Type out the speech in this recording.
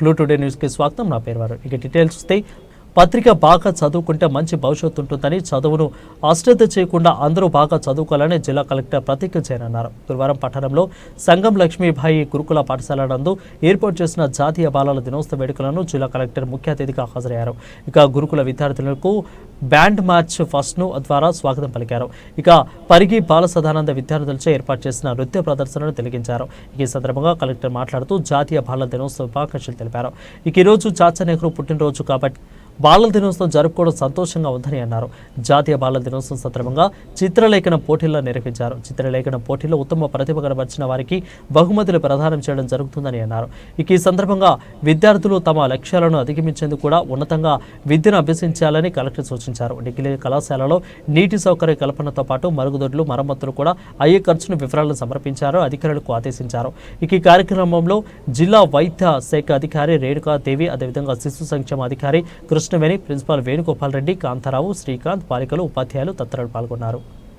Clue today న్యూస్కి స్వాగతం. నా పేరు వారు. ఇక డీటెయిల్స్ చూస్తే పత్రిక బాగా చదువుకుంటే మంచి భవిష్యత్తు ఉంటుందని, చదువును అశ్రద్ధ చేయకుండా అందరూ బాగా చదువుకోవాలని జిల్లా కలెక్టర్ ప్రతీక్ జైన్ అన్నారు. గురువారం పట్టణంలో సంగం లక్ష్మీబాయి గురుకుల పాఠశాల నందు ఏర్పాటు చేసిన జాతీయ బాలల దినోత్సవ వేడుకలను జిల్లా కలెక్టర్ ముఖ్య అతిథిగా హాజరయ్యారు. ఇక గురుకుల విద్యార్థులకు బ్యాండ్ మార్చ్ ఫస్ట్ను ద్వారా స్వాగతం పలికారు. ఇక పరిగి బాల సదానంద విద్యార్థులచే ఏర్పాటు చేసిన నృత్య ప్రదర్శనను తిలకించారు. ఈ సందర్భంగా కలెక్టర్ మాట్లాడుతూ జాతీయ బాలల దినోత్సవ శుభాకాంక్షలు తెలిపారు. ఇక ఈరోజు చాచా నెహ్రూ పుట్టినరోజు కాబట్టి బాలల దినోత్సవం జరుపుకోవడం సంతోషంగా ఉందని అన్నారు. జాతీయ బాలల దినోత్సవం సందర్భంగా చిత్రలేఖన పోటీలను నిర్వహించారు. చిత్రలేఖన పోటీలో ఉత్తమ ప్రతిభ కనబరిచిన వారికి బహుమతులు ప్రదానం చేయడం జరుగుతుందని అన్నారు. ఇక ఈ సందర్భంగా విద్యార్థులు తమ లక్ష్యాలను అధిగమించేందుకు కూడా ఉన్నతంగా విద్యను అభ్యసించాలని కలెక్టర్ సూచించారు. డిగ్రీ కళాశాలలో నీటి సౌకర్య కల్పనతో పాటు మరుగుదొడ్లు మరమ్మతులు కూడా అయ్యే ఖర్చును వివరాలను సమర్పించారు. అధికారులకు ఆదేశించారు. ఇక ఈ కార్యక్రమంలో జిల్లా వైద్య శాఖ అధికారి రేణుకాదేవి, అదేవిధంగా శిశు సంక్షేమ అధికారి కృష్ణవేణి, ప్రిన్సిపాల్ వేణుగోపాల్ రెడ్డి, కాంతారావు, శ్రీకాంత్, బాలికలు, ఉపాధ్యాయులు తదితరులు పాల్గొన్నారు.